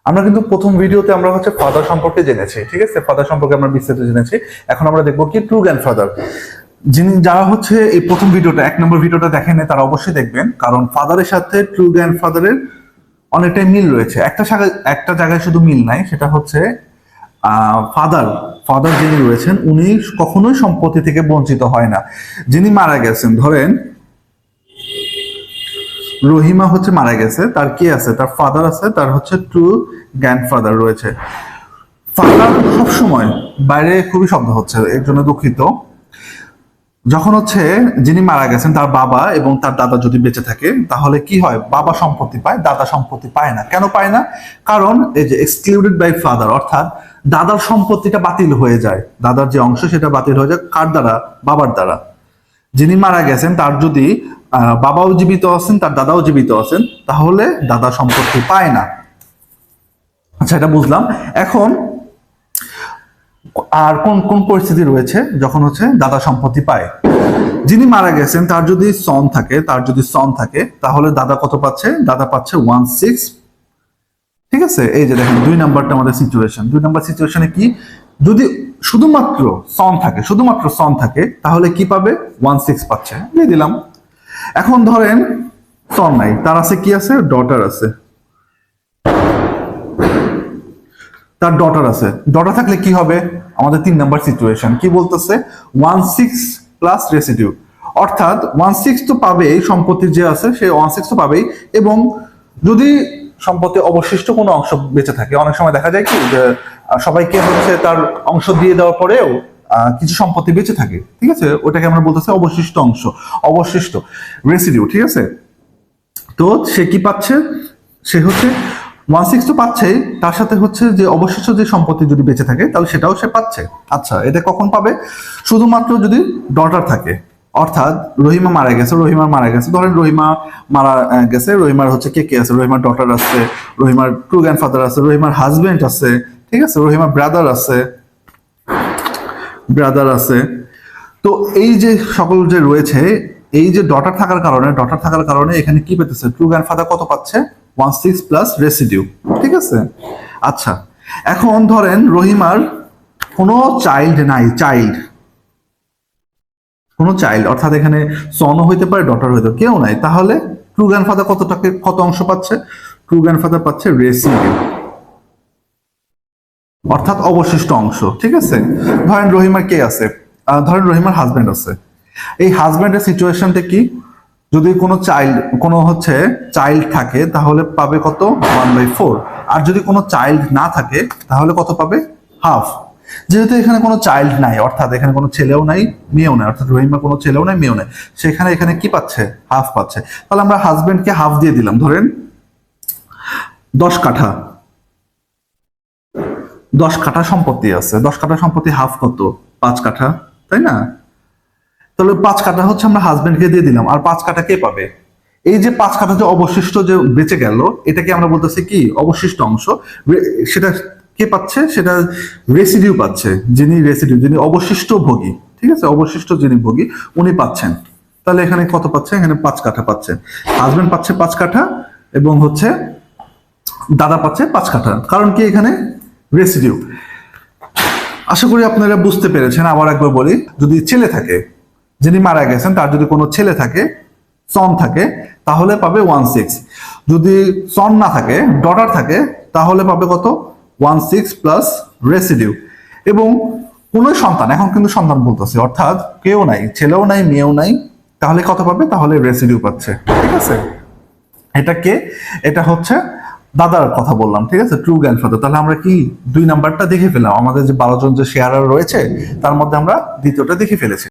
আমরা কিন্তু প্রথম ভিডিওতে আমরা হচ্ছে ফাদার সম্পর্কে জেনেছি, ঠিক আছে? ফাদার সম্পর্কে আমরা বিস্তারিত জেনেছি। এখন আমরা দেখবো কি ট্রু গ্র্যান্ডফাদার। যারা হচ্ছে এই প্রথম ভিডিওটা 1 নম্বর ভিডিওটা দেখেন তারা অবশ্যই দেখবেন, কারণ ফাদারের সাথে ট্রু গ্র্যান্ডফাদারের অনেকটাই মিল রয়েছে। একটা জায়গায় শুধু মিল নাই, সেটা হচ্ছে ফাদার যিনি রয়েছেন উনি কখনোই সম্পত্তি থেকে বঞ্চিত হয় না। যিনি মারা গেছেন, ধরেন রহিমা হচ্ছে মারা গেছে, তার কি আছে? তার ফাদার আছে, তার হচ্ছে ট্রু গ্র্যান্ডফাদার রয়েছে। ফাদার সবসময়, বাইরে খুবই শব্দ হচ্ছে এর জন্য দুঃখিত। যখন হচ্ছে যিনি মারা গেছেন তার বাবা এবং তার দাদা যদি বেঁচে থাকে, তাহলে কি হয়? বাবা সম্পত্তি পায়, দাদা সম্পত্তি পায় না। কেন পায় না? কারণ এই যে এক্সক্লুডেড বাই ফাদার, অর্থাৎ দাদার সম্পত্তিটা বাতিল হয়ে যায়। দাদার যে অংশ সেটা বাতিল হয়ে যায় কার দ্বারা? বাবার দ্বারা। যিনি মারা গেছেন তার যদি বাবাও জীবিত আছেন, তার দাদাও জীবিত আছেন, তাহলে দাদা সম্পত্তি পায় না। আচ্ছা, এটা বুঝলাম। এখন আর কোন কোন পরিস্থিতি রয়েছে যখন হচ্ছে দাদা সম্পত্তি পায়? যিনি মারা গেছেন তার যদি সন থাকে, তাহলে দাদা কত পাচ্ছে? দাদা পাচ্ছে 1/6। ঠিক আছে, এই যে দেখেন 2 নাম্বারটা আমাদের সিচুয়েশন। 2 নাম্বার সিচুয়েশনে কি? যদি শুধুমাত্র সন থাকে তাহলে কি পাবে? 1/6 পাচ্ছে, দিয়ে দিলাম। এখন ধরেন সন নাই, তার আছে কি আছে? ডটার আছে। তার ডটার আছে। ডটার থাকলে কি হবে? আমাদের 3 নাম্বার সিচুয়েশন কি বলতেছে? 1/6 প্লাস রেসিডিউ, অর্থাৎ 1/6 তো পাবেই, সম্পত্তির যে আছে সে 1/6 তো পাবেই। এবং যদি সম্পত্তি অবশিষ্ট কোনো অংশ বেঁচে থাকে, অনেক সময় দেখা যায় কি যে সবাইকে হচ্ছে তার অংশ দিয়ে দেওয়ার পরেও কিছু সম্পত্তি বেঁচে থাকে, ঠিক আছে? ওটাকে আমরা বলতেছি অবশিষ্ট অংশ, অবশিষ্ট রেসিডিউ, ঠিক আছে? তো সে কি পাচ্ছে? সে হচ্ছে 1/6 তো পাচ্ছেই, তার সাথে হচ্ছে যে অবশিষ্ট যে সম্পত্তি যদি বেঁচে থাকে তাহলে সেটাও সে পাচ্ছে। আচ্ছা, এটা কখন পাবে? শুধুমাত্র যদি ডটার থাকে, অর্থাৎ রহিমা মারা গেছে, ধরেন রহিমা মারা গেছে, রহিমার হচ্ছে কে কে আছে? রহিমার ডটার আছে, রহিমার ট্রু গ্র্যান্ডফাদার আছে, রহিমার হাজবেন্ড আছে, ঠিক আছে? রহিমার ব্রাদার আছে। তো এই যে সকল যে রয়েছে, এই যে ডটার থাকার কারণে এখানে কি পেতেছে? ট্রু গ্র্যান্ডফাদার কত পাচ্ছে? 1/6 প্লাস রেসিডিউ, ঠিক আছে? আচ্ছা, এখন ধরেন রহিমার কোনো চাইল্ড, অর্থাৎ এখানে সনও হইতে পারে, ডটার হইতে পারে, কেউ নাই, তাহলে ট্রু গ্র্যান্ডফাদার কত অংশ পাচ্ছে? ট্রু গ্র্যান্ডফাদার পাচ্ছে রেসিডিউ, অর্থাৎ অবশিষ্ট অংশ, ঠিক আছে? ধরেন রহিমার কে আছে? ধরেন রহিমার হাজবেন্ড আছে। এই হাজবেন্ডের সিচুয়েশনটা কি? যদি কোনো চাইল্ড থাকে তাহলে পাবে কত? 1/4। আর যদি কোনো চাইল্ড না থাকে তাহলে কত পাবে? হাফ। যেহেতু এখানে কোনো চাইল্ড নাই, অর্থাৎ এখানে কোনো ছেলেও নাই মেয়েও নাই, অর্থাৎ রহিমা কোনো ছেলেও নাই মেয়েও নাই, সেখানে এখানে কি পাচ্ছে? হাফ পাচ্ছে। তাহলে আমরা হাজবেন্ডকে হাফ দিয়ে দিলাম। ধরেন 10 কাঠা, 10 কাঠা সম্পত্তি আছে। 10 কাঠা সম্পত্তি হাফ কত? 5 কাঠা, তাই না? তাহলে 5 কাঠা হচ্ছে আমরা হাজবেন্ডকে দিয়ে দিলাম। আর 5 কাঠা কে পাবে? এই যে 5 কাঠা যে অবশিষ্ট যে বেঁচে গেল, এটাকে আমরা বলতেছি কি? অবশিষ্ট অংশ। সেটা কে পাচ্ছে? সেটা রেসিডিউ পাচ্ছে, যিনি অবশিষ্ট ভোগী, ঠিক আছে? অবশিষ্ট যিনি ভোগী উনি পাচ্ছেন। তাহলে এখানে কত পাচ্ছে? এখানে 5 কাঠা পাচ্ছে। হাজবেন্ড পাচ্ছে 5 কাঠা এবং হচ্ছে দাদা পাচ্ছে 5 কাঠা। কারণ কি? এখানে রেসিডিউ। আশা করি আপনারা বুঝতে পেরেছেন। আবার একবার বলি, যদি ছেলে থাকে, যিনি মারা গেছেন তার যদি কোনো ছেলে থাকে, সন থাকে, তাহলে পাবে 1/6। যদি সন না থাকে, ডটার থাকে, তাহলে পাবে কত? 1/6 প্লাস রেসিডিউ। এবং কোনো সন্তান, এখন কিন্তু সন্তান বলতেছে, অর্থাৎ কেউ নাই, ছেলেও নাই মেয়েও নাই, তাহলে কত পাবে? তাহলে রেসিডিউ পাচ্ছে, ঠিক আছে? এটা হচ্ছে দাদার কথা বললাম, ঠিক আছে? True grandfather. তাহলে আমরা কি 2 নাম্বারটা দেখে ফেলাম? আমাদের যে 12 জন যে শেয়ারার রয়েছে তার মধ্যে আমরা দ্বিতীয়টা দেখে ফেলেছি।